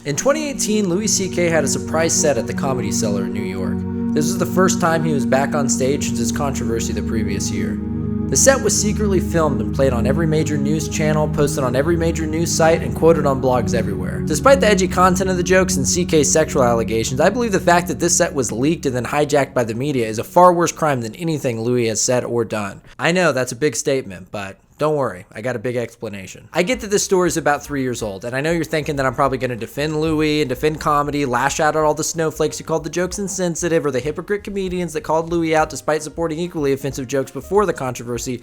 In 2018, Louis C.K. had a surprise set at the Comedy Cellar in New York. This was the first time he was back on stage since his controversy the previous year. The set was secretly filmed and played on every major news channel, posted on every major news site, and quoted on blogs everywhere. Despite the edgy content of the jokes and CK's sexual allegations, I believe the fact that this set was leaked and then hijacked by the media is a far worse crime than anything Louis has said or done. I know that's a big statement, but don't worry, I got a big explanation. I get that this story is about 3 years old, and I know you're thinking that I'm probably going to defend Louis and defend comedy, lash out at all the snowflakes who called the jokes insensitive, or the hypocrite comedians that called Louis out despite supporting equally offensive jokes before the controversy.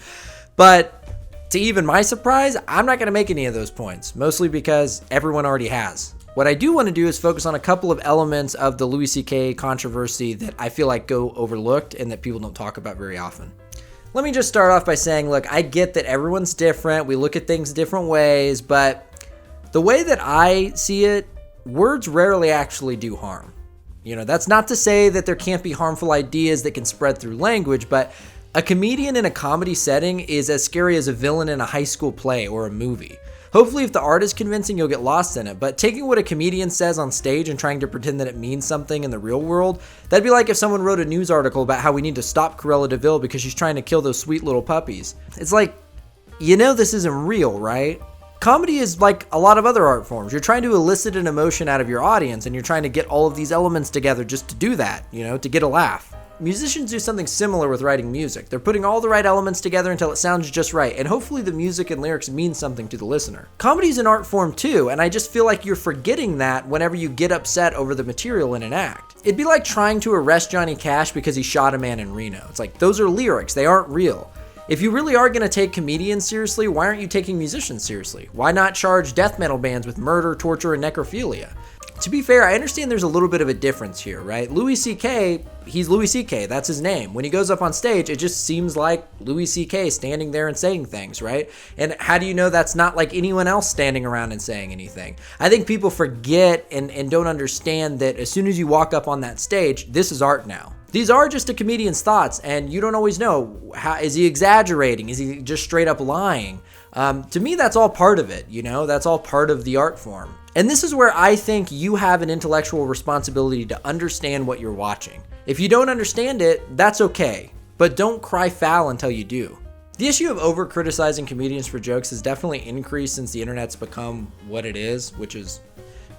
But to even my surprise, I'm not going to make any of those points, mostly because everyone already has. What I do want to do is focus on a couple of elements of the Louis C.K. controversy that I feel like go overlooked and that people don't talk about very often. Let me just start off by saying, look, I get that everyone's different. We look at things different ways, but the way that I see it, words rarely actually do harm. You know, that's not to say that there can't be harmful ideas that can spread through language, but a comedian in a comedy setting is as scary as a villain in a high school play or a movie. Hopefully, if the art is convincing, you'll get lost in it, but taking what a comedian says on stage and trying to pretend that it means something in the real world, that'd be like if someone wrote a news article about how we need to stop Cruella de Vil because she's trying to kill those sweet little puppies. It's like, you know this isn't real, right? Comedy is like a lot of other art forms. You're trying to elicit an emotion out of your audience, and you're trying to get all of these elements together just to do that, you know, to get a laugh. Musicians do something similar with writing music. They're putting all the right elements together until it sounds just right, and hopefully the music and lyrics mean something to the listener. Comedy's an art form too, and I just feel like you're forgetting that whenever you get upset over the material in an act. It'd be like trying to arrest Johnny Cash because he shot a man in Reno. It's like, those are lyrics, they aren't real. If you really are going to take comedians seriously, why aren't you taking musicians seriously? Why not charge death metal bands with murder, torture, and necrophilia? To be fair, I understand there's a little bit of a difference here, right? Louis C.K., he's Louis C.K., that's his name. When he goes up on stage, it just seems like Louis C.K. standing there and saying things, right? And how do you know that's not like anyone else standing around and saying anything? I think people forget and don't understand that as soon as you walk up on that stage, this is art now. These are just a comedian's thoughts, and you don't always know, is he exaggerating? Is he just straight up lying? To me, that's all part of it, you know? That's all part of the art form. And this is where I think you have an intellectual responsibility to understand what you're watching. If you don't understand it, that's okay, but don't cry foul until you do. The issue of over-criticizing comedians for jokes has definitely increased since the internet's become what it is, which is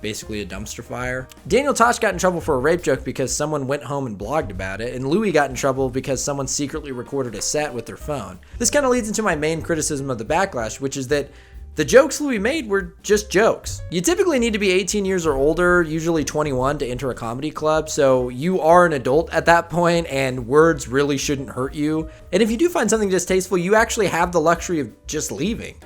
basically a dumpster fire. Daniel Tosh got in trouble for a rape joke because someone went home and blogged about it, and Louis got in trouble because someone secretly recorded a set with their phone. This kind of leads into my main criticism of the Backlash, which is that the jokes Louis made were just jokes. You typically need to be 18 years or older, usually 21, to enter a comedy club, so you are an adult at that point, and words really shouldn't hurt you. And if you do find something distasteful, you actually have the luxury of just leaving.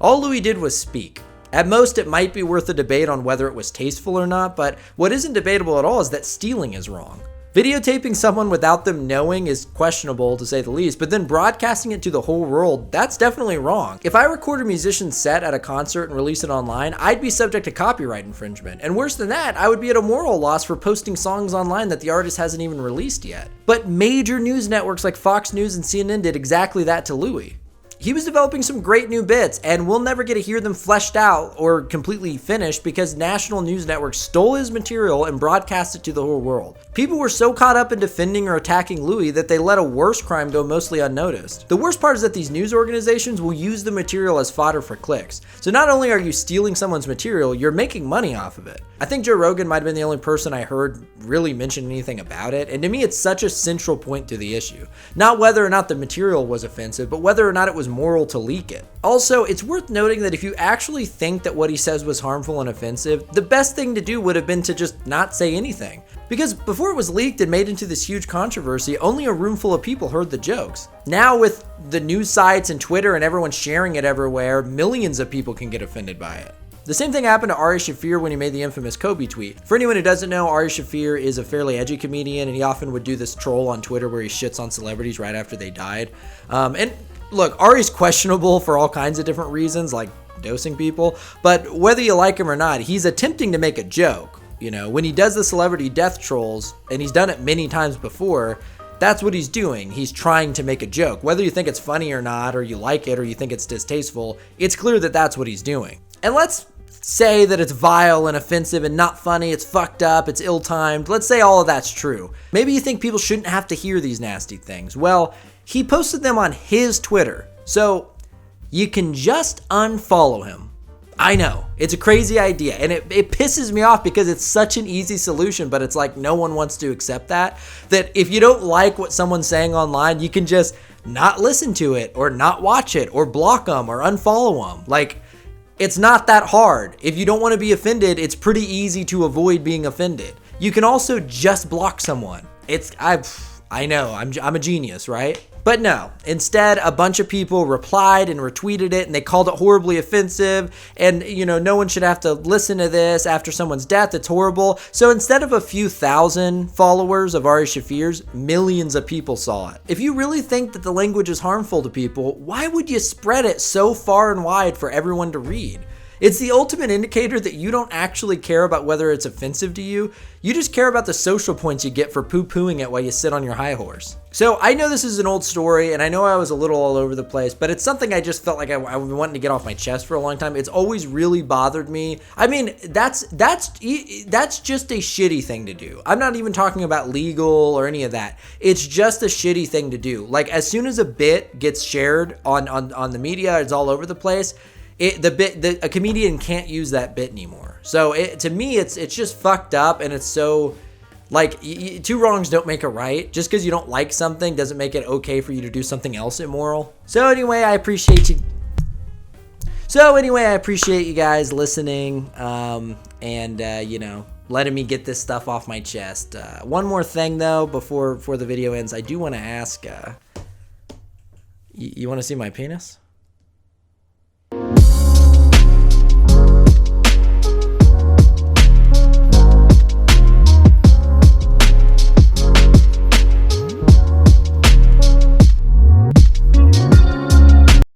All Louis did was speak. At most, it might be worth a debate on whether it was tasteful or not, but what isn't debatable at all is that stealing is wrong. Videotaping someone without them knowing is questionable, to say the least, but then broadcasting it to the whole world, that's definitely wrong. If I record a musician's set at a concert and release it online, I'd be subject to copyright infringement. And worse than that, I would be at a moral loss for posting songs online that the artist hasn't even released yet. But major news networks like Fox News and CNN did exactly that to Louis. He was developing some great new bits, and we'll never get to hear them fleshed out or completely finished because national news networks stole his material and broadcast it to the whole world. People were so caught up in defending or attacking Louis that they let a worse crime go mostly unnoticed. The worst part is that these news organizations will use the material as fodder for clicks. So not only are you stealing someone's material, you're making money off of it. I think Joe Rogan might have been the only person I heard really mention anything about it, and to me it's such a central point to the issue. Not whether or not the material was offensive, but whether or not it was moral to leak it. Also, it's worth noting that if you actually think that what he says was harmful and offensive, the best thing to do would have been to just not say anything. Because before it was leaked and made into this huge controversy, only a room full of people heard the jokes. Now with the news sites and Twitter and everyone sharing it everywhere, millions of people can get offended by it. The same thing happened to Ari Shaffir when he made the infamous Kobe tweet. For anyone who doesn't know, Ari Shaffir is a fairly edgy comedian, and he often would do this troll on Twitter where he shits on celebrities right after they died. And look, Ari's questionable for all kinds of different reasons, like dosing people, but whether you like him or not, he's attempting to make a joke. You know, when he does the celebrity death trolls, and he's done it many times before, that's what he's doing. He's trying to make a joke. Whether you think it's funny or not, or you like it, or you think it's distasteful, it's clear that that's what he's doing. And let's say that it's vile and offensive and not funny, it's fucked up, it's ill-timed. Let's say all of that's true. Maybe you think people shouldn't have to hear these nasty things. Well, he posted them on his Twitter, so you can just unfollow him. I know, it's a crazy idea, and it pisses me off because it's such an easy solution, but it's like no one wants to accept that if you don't like what someone's saying online, you can just not listen to it, or not watch it, or block them, or unfollow them. Like, it's not that hard. If you don't want to be offended, it's pretty easy to avoid being offended. You can also just block someone. I know, I'm a genius, right? But no, instead, a bunch of people replied and retweeted it, and they called it horribly offensive, and, you know, no one should have to listen to this after someone's death. It's horrible. So instead of a few thousand followers of Ari Shaffir's, millions of people saw it. If you really think that the language is harmful to people, why would you spread it so far and wide for everyone to read? It's the ultimate indicator that you don't actually care about whether it's offensive to you. You just care about the social points you get for poo-pooing it while you sit on your high horse. So I know this is an old story, and I know I was a little all over the place, but it's something I just felt like I wanted to get off my chest for a long time. It's always really bothered me. I mean, that's just a shitty thing to do. I'm not even talking about legal or any of that. It's just a shitty thing to do. Like, as soon as a bit gets shared on the media, it's all over the place. A comedian can't use that bit anymore. So to me, it's just fucked up, and it's so, like, two wrongs don't make a right. Just because you don't like something doesn't make it okay for you to do something else immoral. So anyway, I appreciate you guys listening, and you know, letting me get this stuff off my chest. One more thing though, before the video ends, I do want to ask, you want to see my penis?